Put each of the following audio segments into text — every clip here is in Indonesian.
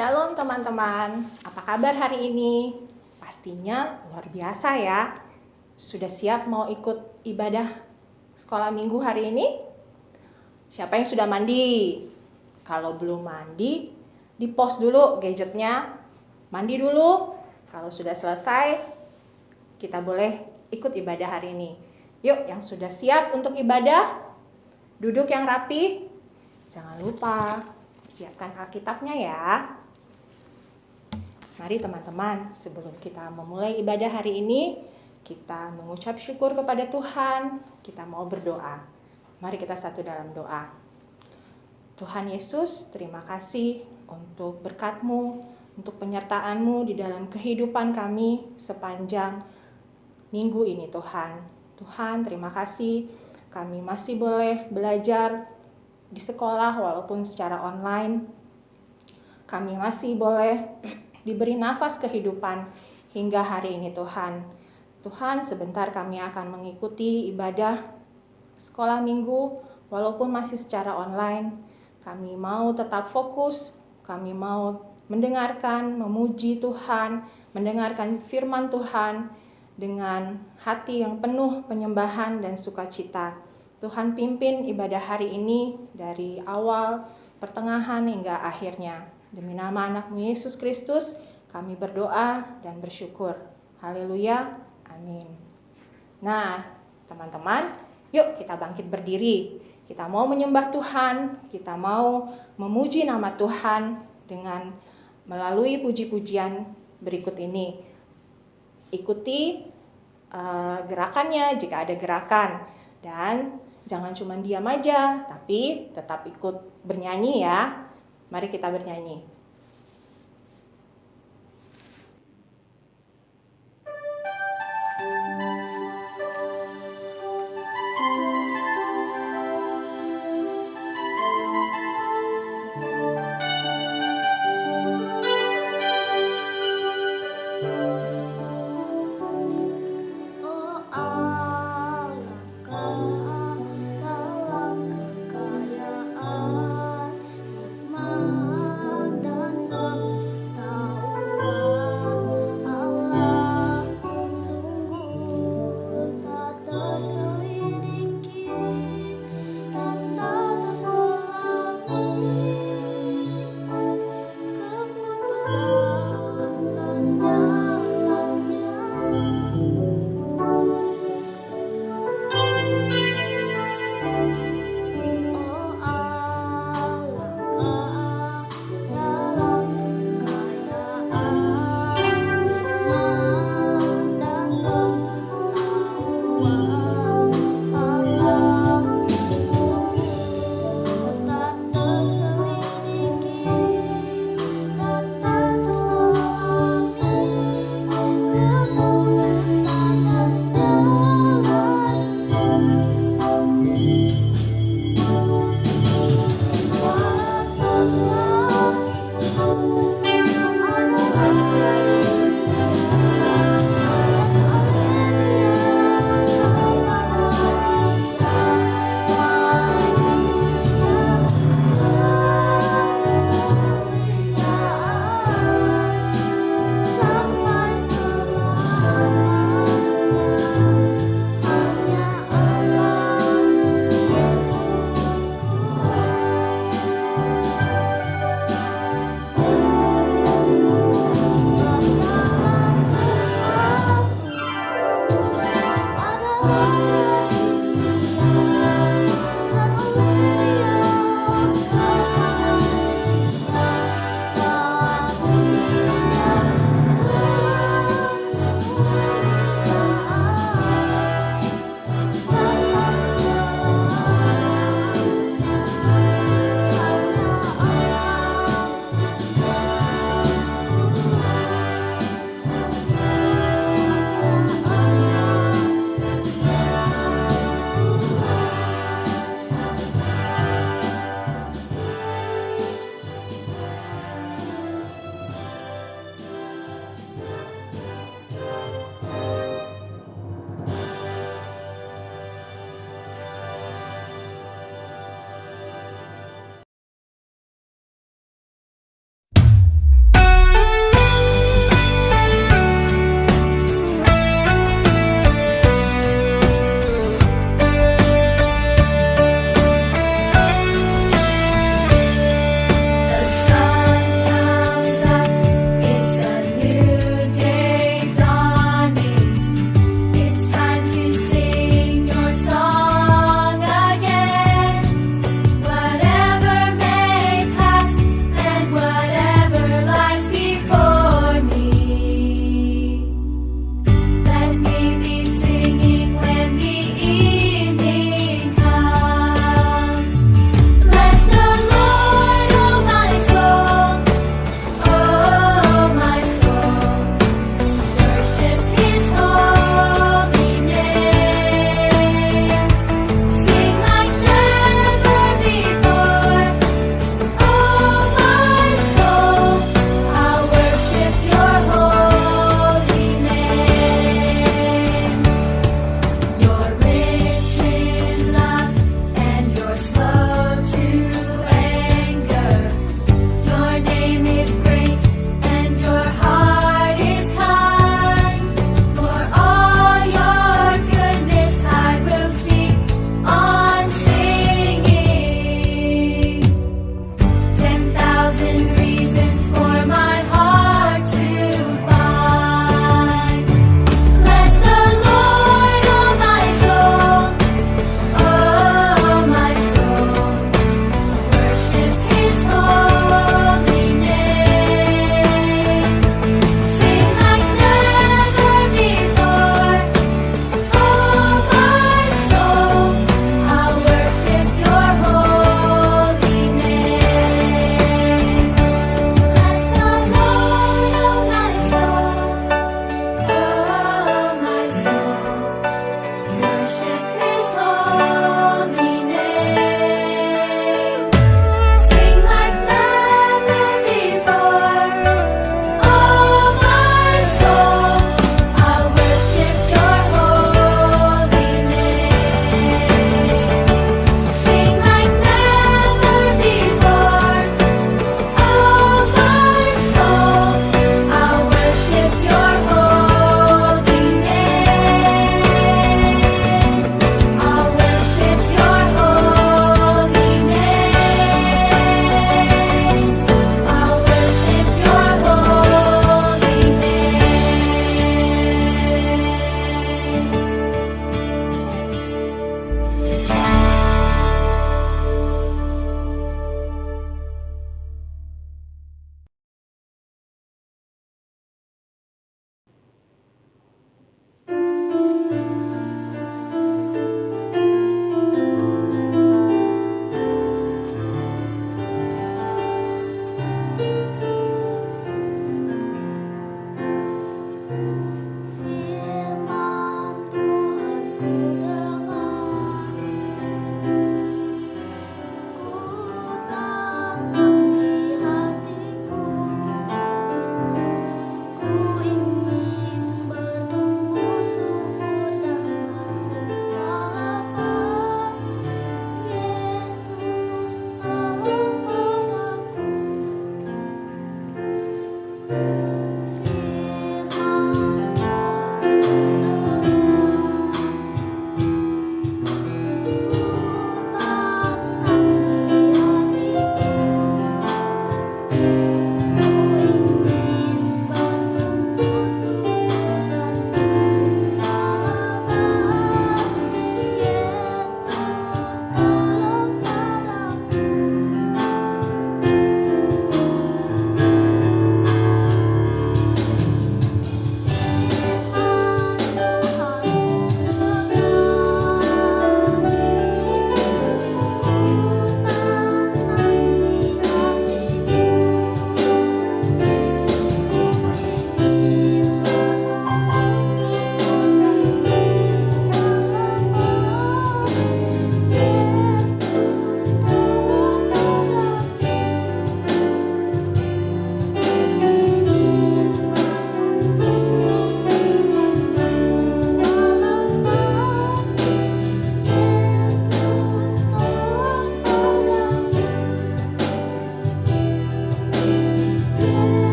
Shalom teman-teman, apa kabar hari ini? Pastinya luar biasa ya. Sudah siap mau ikut ibadah sekolah minggu hari ini? Siapa yang sudah mandi? Kalau belum mandi, di-pause dulu gadgetnya. Mandi dulu. Kalau sudah selesai, kita boleh ikut ibadah hari ini. Yuk, yang sudah siap untuk ibadah, duduk yang rapi. Jangan lupa siapkan Alkitabnya ya. Mari teman-teman, sebelum kita memulai ibadah hari ini, kita mengucap syukur kepada Tuhan, kita mau berdoa. Mari kita satu dalam doa. Tuhan Yesus, terima kasih untuk berkat-Mu, untuk penyertaan-Mu di dalam kehidupan kami sepanjang minggu ini Tuhan. Tuhan, terima kasih kami masih boleh belajar di sekolah walaupun secara online. Kami masih boleh diberi nafas kehidupan hingga hari ini Tuhan. Tuhan, sebentar kami akan mengikuti ibadah sekolah minggu walaupun masih secara online. Kami mau tetap fokus, kami mau mendengarkan, memuji Tuhan, mendengarkan firman Tuhan dengan hati yang penuh penyembahan dan sukacita. Tuhan pimpin ibadah hari ini dari awal, pertengahan hingga akhirnya. Demi nama anak-Mu Yesus Kristus, kami berdoa dan bersyukur. Haleluya, amin. Nah, teman-teman, yuk kita bangkit berdiri. Kita mau menyembah Tuhan, kita mau memuji nama Tuhan dengan melalui puji-pujian berikut ini. Ikuti gerakannya jika ada gerakan. Dan jangan cuma diam aja, tapi tetap ikut bernyanyi ya. Mari kita bernyanyi. Dalam kekayaan hikmat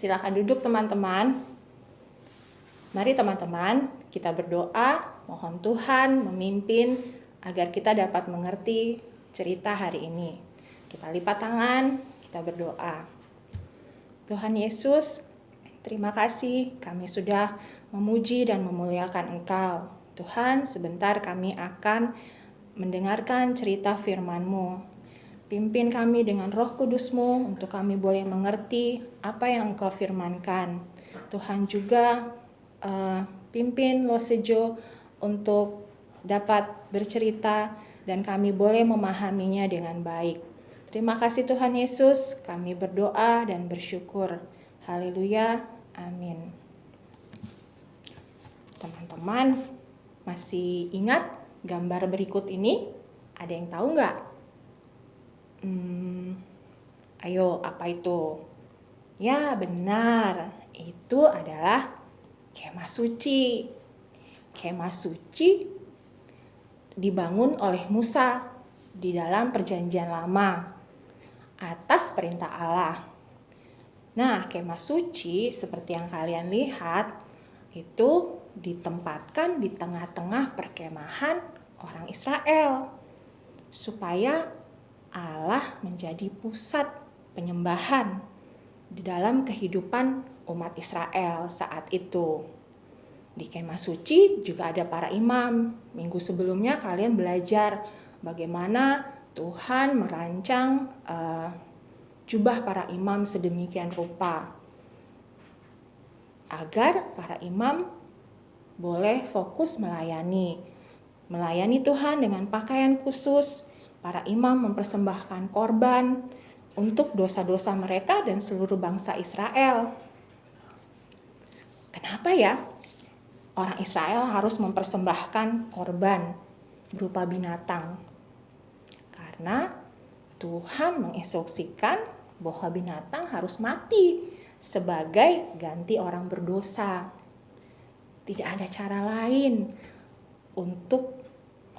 Silakan duduk teman-teman. Mari teman-teman, kita berdoa, mohon Tuhan memimpin agar kita dapat mengerti cerita hari ini. Kita lipat tangan, kita berdoa. Tuhan Yesus, terima kasih kami sudah memuji dan memuliakan Engkau. Tuhan, sebentar kami akan mendengarkan cerita firman-Mu. Pimpin kami dengan Roh Kudus-Mu untuk kami boleh mengerti apa yang Engkau firmankan. Tuhan juga pimpin Losejo untuk dapat bercerita dan kami boleh memahaminya dengan baik. Terima kasih Tuhan Yesus, kami berdoa dan bersyukur. Haleluya, amin. Teman-teman, masih ingat gambar berikut ini? Ada yang tahu nggak? Ayo, apa itu? Ya, benar. Itu adalah kemah suci. Kemah suci dibangun oleh Musa di dalam Perjanjian Lama atas perintah Allah. Nah, kemah suci seperti yang kalian lihat itu ditempatkan di tengah-tengah perkemahan orang Israel supaya Allah menjadi pusat penyembahan di dalam kehidupan umat Israel saat itu. Di kemah suci juga ada para imam. Minggu sebelumnya kalian belajar bagaimana Tuhan merancang jubah para imam sedemikian rupa agar para imam boleh fokus melayani Tuhan dengan pakaian khusus. Para imam mempersembahkan korban untuk dosa-dosa mereka dan seluruh bangsa Israel. Kenapa ya orang Israel harus mempersembahkan korban berupa binatang? Karena Tuhan menginstruksikan bahwa binatang harus mati sebagai ganti orang berdosa. Tidak ada cara lain untuk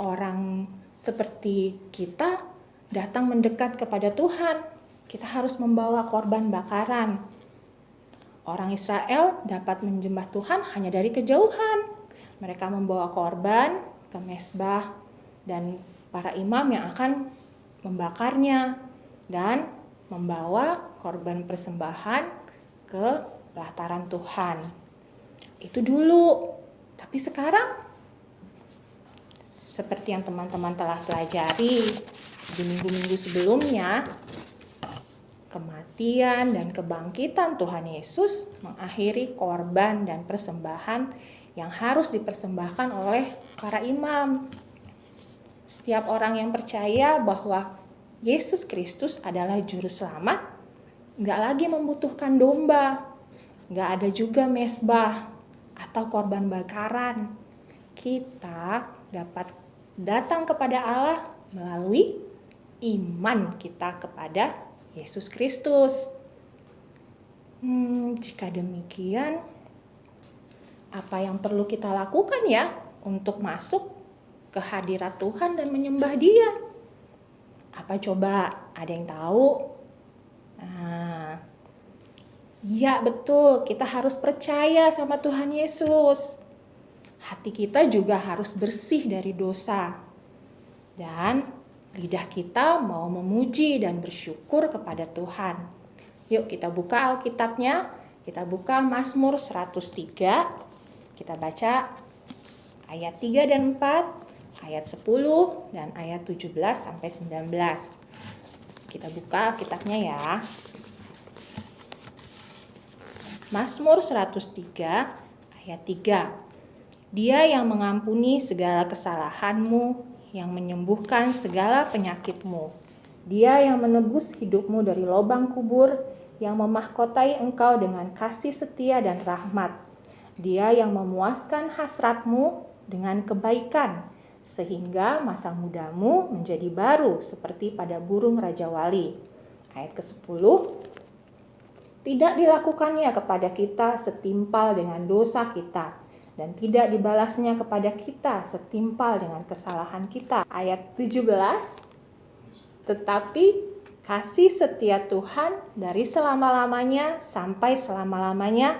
orang seperti kita datang mendekat kepada Tuhan. Kita harus membawa korban bakaran. Orang Israel dapat menyembah Tuhan hanya dari kejauhan. Mereka membawa korban ke mezbah dan para imam yang akan membakarnya dan membawa korban persembahan ke pelataran Tuhan. Itu dulu. Tapi sekarang seperti yang teman-teman telah pelajari di minggu-minggu sebelumnya, kematian dan kebangkitan Tuhan Yesus mengakhiri korban dan persembahan yang harus dipersembahkan oleh para imam. Setiap orang yang percaya bahwa Yesus Kristus adalah juru selamat, nggak lagi membutuhkan domba, nggak ada juga mezbah atau korban bakaran. Kita dapat datang kepada Allah melalui iman kita kepada Yesus Kristus. Jika demikian, apa yang perlu kita lakukan ya untuk masuk ke hadirat Tuhan dan menyembah Dia? Apa coba? Ada yang tahu? Ya betul, kita harus percaya sama Tuhan Yesus. Hati kita juga harus bersih dari dosa. Dan lidah kita mau memuji dan bersyukur kepada Tuhan. Yuk kita buka Alkitabnya. Kita buka Mazmur 103. Kita baca ayat 3 dan 4, ayat 10 dan ayat 17 sampai 19. Kita buka Alkitabnya ya. Mazmur 103 ayat 3. Dia yang mengampuni segala kesalahanmu, yang menyembuhkan segala penyakitmu. Dia yang menebus hidupmu dari lubang kubur, yang memahkotai engkau dengan kasih setia dan rahmat. Dia yang memuaskan hasratmu dengan kebaikan, sehingga masa mudamu menjadi baru seperti pada burung Raja Wali. Ayat ke-10. Tidak dilakukannya kepada kita setimpal dengan dosa kita, dan tidak dibalasnya kepada kita setimpal dengan kesalahan kita. Ayat 17, tetapi kasih setia Tuhan dari selama-lamanya sampai selama-lamanya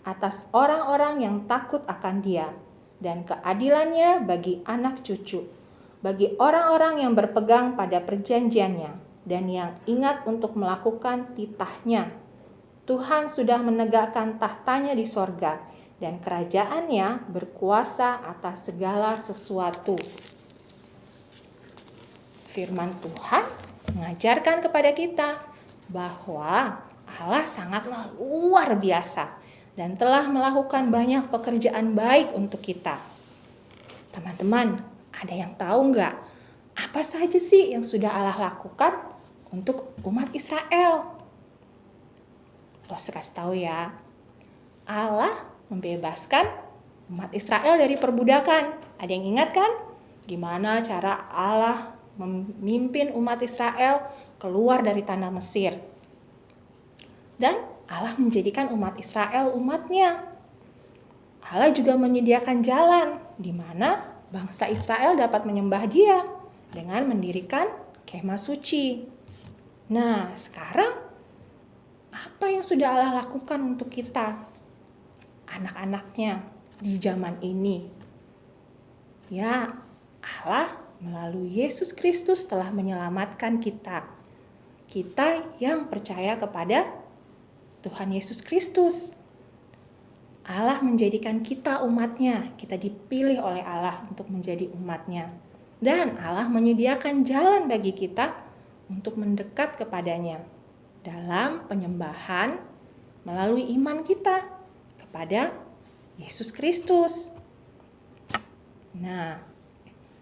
atas orang-orang yang takut akan Dia, dan keadilannya bagi anak cucu, bagi orang-orang yang berpegang pada perjanjiannya dan yang ingat untuk melakukan titahnya. Tuhan sudah menegakkan tahtanya di sorga, dan kerajaannya berkuasa atas segala sesuatu. Firman Tuhan mengajarkan kepada kita bahwa Allah sangatlah luar biasa dan telah melakukan banyak pekerjaan baik untuk kita. Teman-teman, ada yang tahu nggak apa saja sih yang sudah Allah lakukan untuk umat Israel? Terus kasih tahu ya, Allah membebaskan umat Israel dari perbudakan. Ada yang ingat kan? Gimana cara Allah memimpin umat Israel keluar dari tanah Mesir. Dan Allah menjadikan umat Israel umatnya. Allah juga menyediakan jalan di mana bangsa Israel dapat menyembah Dia dengan mendirikan kemah suci. Nah, sekarang apa yang sudah Allah lakukan untuk kita, anak-anaknya di zaman ini? Ya, Allah melalui Yesus Kristus telah menyelamatkan kita. Kita yang percaya kepada Tuhan Yesus Kristus. Allah menjadikan kita umatnya, kita dipilih oleh Allah untuk menjadi umatnya. Dan Allah menyediakan jalan bagi kita untuk mendekat kepadanya dalam penyembahan melalui iman kita kepada Yesus Kristus. Nah,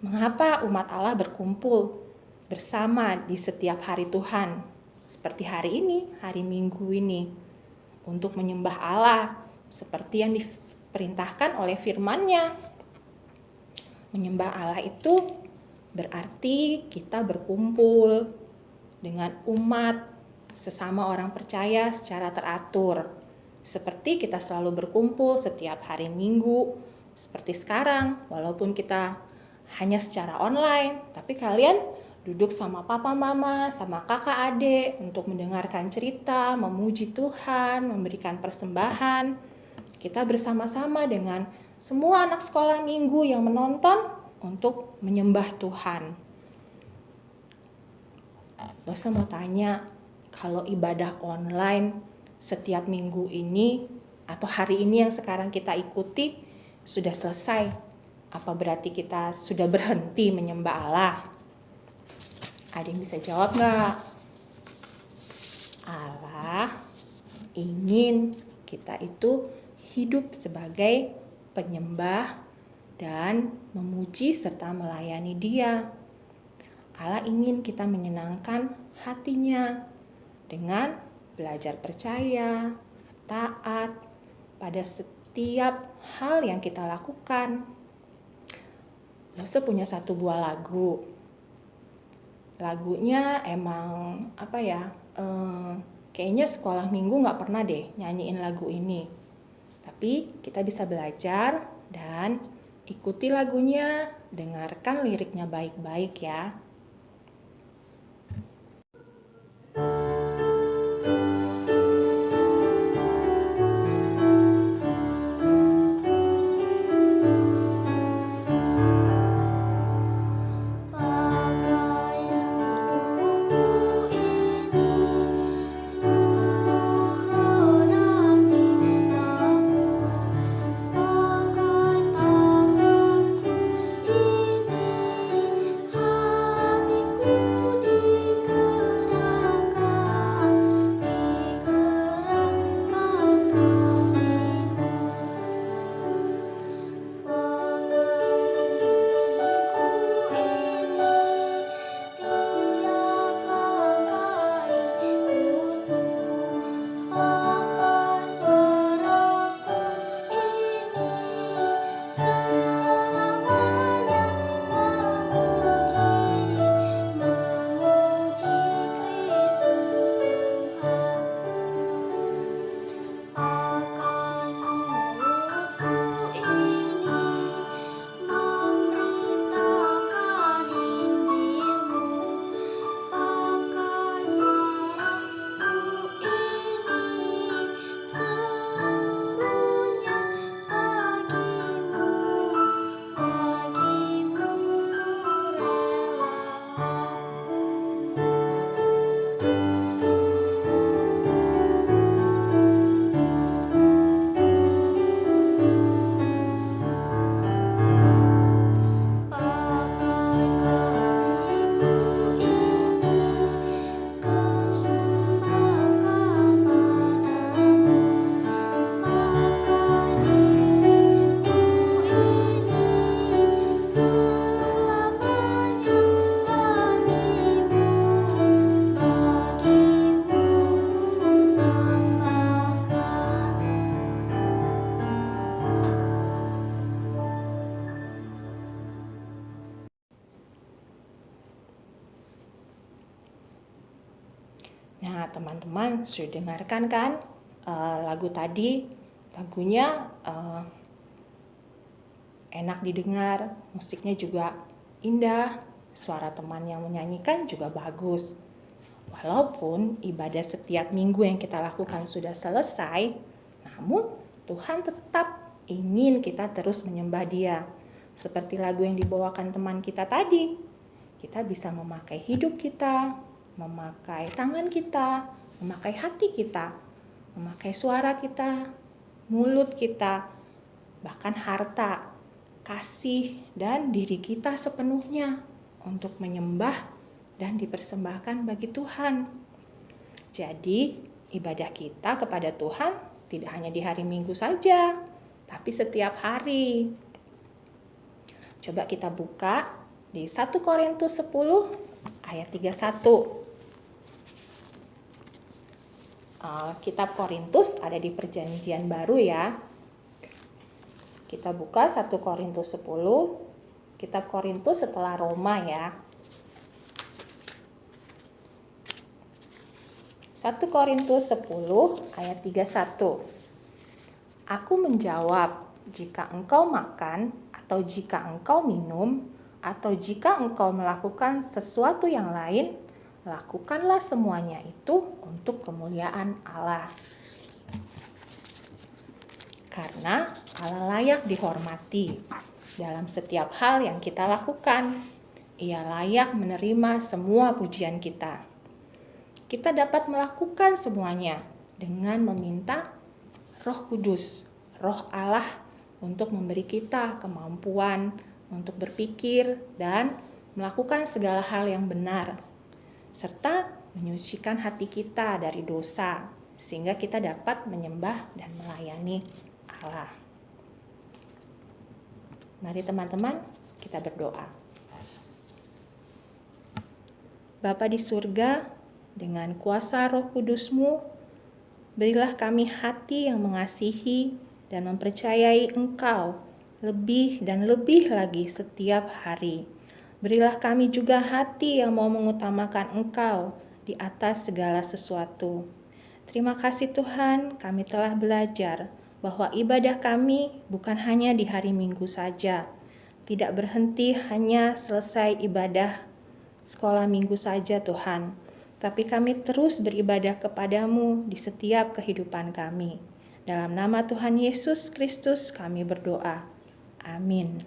mengapa umat Allah berkumpul bersama di setiap hari Tuhan? Seperti hari ini, hari Minggu ini, untuk menyembah Allah seperti yang diperintahkan oleh firman-Nya. Menyembah Allah itu berarti kita berkumpul dengan umat sesama orang percaya secara teratur. Seperti kita selalu berkumpul setiap hari Minggu, seperti sekarang, walaupun kita hanya secara online, tapi kalian duduk sama papa mama, sama kakak adik untuk mendengarkan cerita, memuji Tuhan, memberikan persembahan. Kita bersama-sama dengan semua anak sekolah minggu yang menonton untuk menyembah Tuhan. Terus saya mau tanya, kalau ibadah online setiap minggu ini atau hari ini yang sekarang kita ikuti sudah selesai, apa berarti kita sudah berhenti menyembah Allah? Ada yang bisa jawab nggak? Allah ingin kita itu hidup sebagai penyembah dan memuji serta melayani Dia. Allah ingin kita menyenangkan hatinya dengan belajar percaya, taat pada setiap hal yang kita lakukan. Lose punya satu buah lagu. Lagunya emang kayaknya sekolah minggu gak pernah deh nyanyiin lagu ini. Tapi kita bisa belajar dan ikuti lagunya, dengarkan liriknya baik-baik ya. teman-teman sudah dengarkan kan lagu tadi, lagunya enak didengar, musiknya juga indah, suara teman yang menyanyikan juga bagus. Walaupun ibadah setiap minggu yang kita lakukan sudah selesai, namun Tuhan tetap ingin kita terus menyembah Dia. Seperti lagu yang dibawakan teman kita tadi, kita bisa memakai hidup kita, memakai tangan kita, memakai hati kita, memakai suara kita, mulut kita, bahkan harta, kasih, dan diri kita sepenuhnya untuk menyembah dan dipersembahkan bagi Tuhan. Jadi, ibadah kita kepada Tuhan tidak hanya di hari Minggu saja, tapi setiap hari. Coba kita buka di 1 Korintus 10 ayat 31. Kitab Korintus ada di Perjanjian Baru ya. Kita buka 1 Korintus 10, Kitab Korintus setelah Roma ya. 1 Korintus 10 ayat 31. Aku menjawab, jika engkau makan atau jika engkau minum atau jika engkau melakukan sesuatu yang lain, lakukanlah semuanya itu untuk kemuliaan Allah. Karena Allah layak dihormati dalam setiap hal yang kita lakukan. Ia layak menerima semua pujian kita. Kita dapat melakukan semuanya dengan meminta Roh Kudus, Roh Allah untuk memberi kita kemampuan untuk berpikir dan melakukan segala hal yang benar, serta menyucikan hati kita dari dosa, sehingga kita dapat menyembah dan melayani Allah. Mari teman-teman, kita berdoa. Bapa di surga, dengan kuasa Roh Kudus-Mu, berilah kami hati yang mengasihi dan mempercayai Engkau lebih dan lebih lagi setiap hari. Berilah kami juga hati yang mau mengutamakan Engkau di atas segala sesuatu. Terima kasih Tuhan, kami telah belajar bahwa ibadah kami bukan hanya di hari Minggu saja. Tidak berhenti hanya selesai ibadah sekolah Minggu saja Tuhan. Tapi kami terus beribadah kepadamu di setiap kehidupan kami. Dalam nama Tuhan Yesus Kristus kami berdoa. Amin.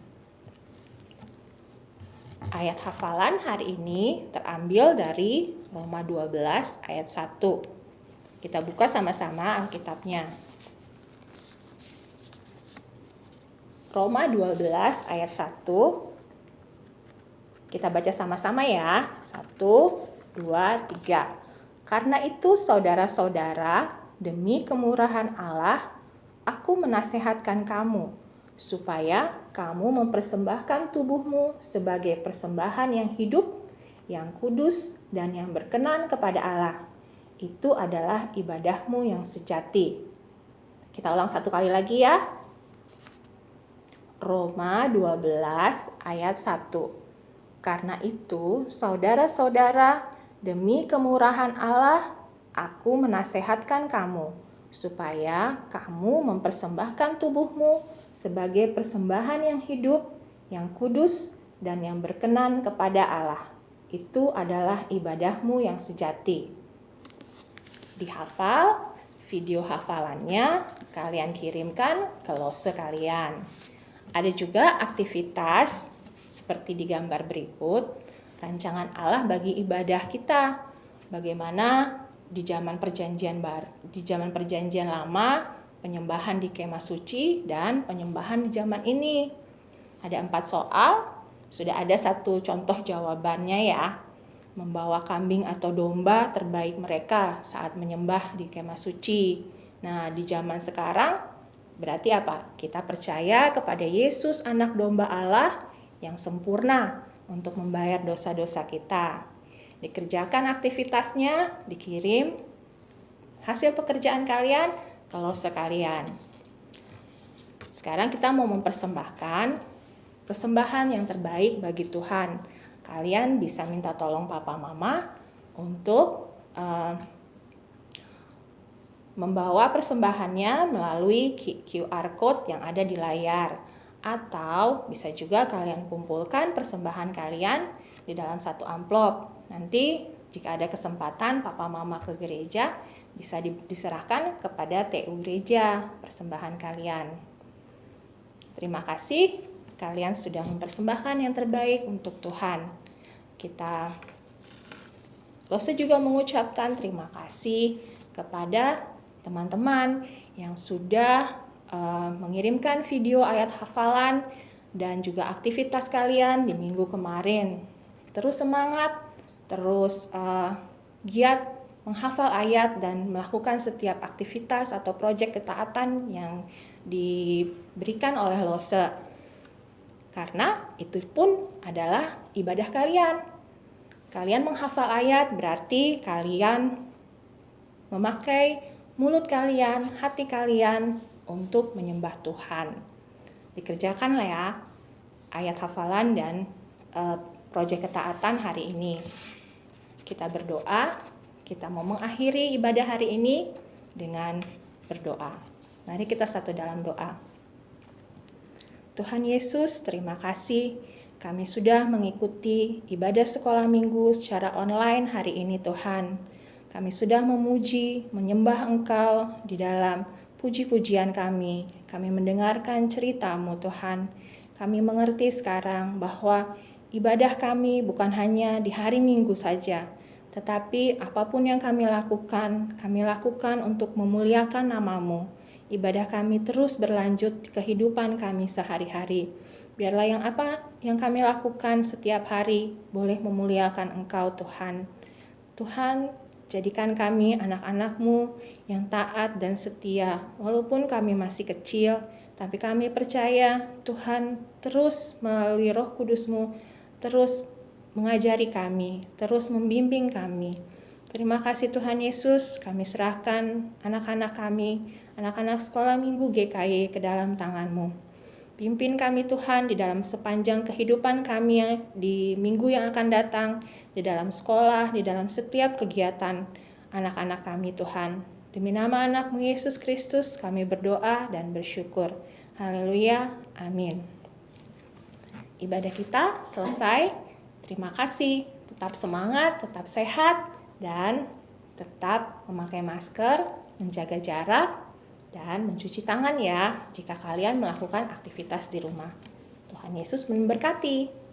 Ayat hafalan hari ini terambil dari Roma 12 ayat 1. Kita buka sama-sama Alkitabnya. Roma 12 ayat 1. Kita baca sama-sama ya. 1, 2, 3. Karena itu saudara-saudara, demi kemurahan Allah, aku menasehatkan kamu, supaya kamu mempersembahkan tubuhmu sebagai persembahan yang hidup, yang kudus, dan yang berkenan kepada Allah. Itu adalah ibadahmu yang sejati. Kita ulang satu kali lagi ya. Roma 12 ayat 1. Karena itu, saudara-saudara, demi kemurahan Allah, aku menasehatkan kamu, supaya kamu mempersembahkan tubuhmu sebagai persembahan yang hidup, yang kudus, dan yang berkenan kepada Allah. Itu adalah ibadahmu yang sejati. Dihafal, video hafalannya kalian kirimkan ke lose kalian. Ada juga aktivitas seperti di gambar berikut. Rancangan Allah bagi ibadah kita. Bagaimana di zaman perjanjian lama, penyembahan di kemah suci dan penyembahan di zaman ini. Ada 4 soal, sudah ada 1 contoh jawabannya ya. Membawa kambing atau domba terbaik mereka saat menyembah di kemah suci. Nah, di zaman sekarang berarti apa? Kita percaya kepada Yesus anak domba Allah yang sempurna untuk membayar dosa-dosa kita. Dikerjakan aktivitasnya, dikirim hasil pekerjaan kalian ke lose kalian. Sekarang kita mau mempersembahkan persembahan yang terbaik bagi Tuhan. Kalian bisa minta tolong papa mama untuk membawa persembahannya melalui QR Code yang ada di layar. Atau bisa juga kalian kumpulkan persembahan kalian di dalam satu amplop. Nanti jika ada kesempatan papa mama ke gereja, bisa diserahkan kepada TU gereja persembahan kalian. Terima kasih, kalian sudah mempersembahkan yang terbaik untuk Tuhan. Lose juga mengucapkan terima kasih kepada teman-teman yang sudah mengirimkan video ayat hafalan dan juga aktivitas kalian di minggu kemarin. Terus semangat, terus giat menghafal ayat dan melakukan setiap aktivitas atau proyek ketaatan yang diberikan oleh Lose. Karena itu pun adalah ibadah kalian. Kalian menghafal ayat berarti kalian memakai mulut kalian, hati kalian untuk menyembah Tuhan. Dikerjakanlah ya ayat hafalan dan proyek ketaatan hari ini. Kita berdoa. Kita mau mengakhiri ibadah hari ini dengan berdoa. Mari kita satu dalam doa. Tuhan Yesus, terima kasih kami sudah mengikuti ibadah sekolah minggu secara online hari ini Tuhan. Kami sudah memuji, menyembah Engkau di dalam puji-pujian kami. Kami mendengarkan cerita-Mu Tuhan. Kami mengerti sekarang bahwa ibadah kami bukan hanya di hari Minggu saja, tetapi apapun yang kami lakukan untuk memuliakan nama-Mu. Ibadah kami terus berlanjut di kehidupan kami sehari-hari. Biarlah yang kami lakukan setiap hari boleh memuliakan Engkau Tuhan. Tuhan, jadikan kami anak-anak-Mu yang taat dan setia. Walaupun kami masih kecil, tapi kami percaya Tuhan terus melalui Roh Kudus-Mu terus mengajari kami, terus membimbing kami. Terima kasih Tuhan Yesus, kami serahkan anak-anak kami, anak-anak sekolah minggu GKY ke dalam tangan-Mu. Pimpin kami Tuhan di dalam sepanjang kehidupan kami di minggu yang akan datang, di dalam sekolah, di dalam setiap kegiatan anak-anak kami Tuhan. Demi nama anak-Mu Yesus Kristus kami berdoa dan bersyukur. Haleluya, amin. Ibadah kita selesai. Terima kasih, tetap semangat, tetap sehat, dan tetap memakai masker, menjaga jarak, dan mencuci tangan ya jika kalian melakukan aktivitas di rumah. Tuhan Yesus memberkati.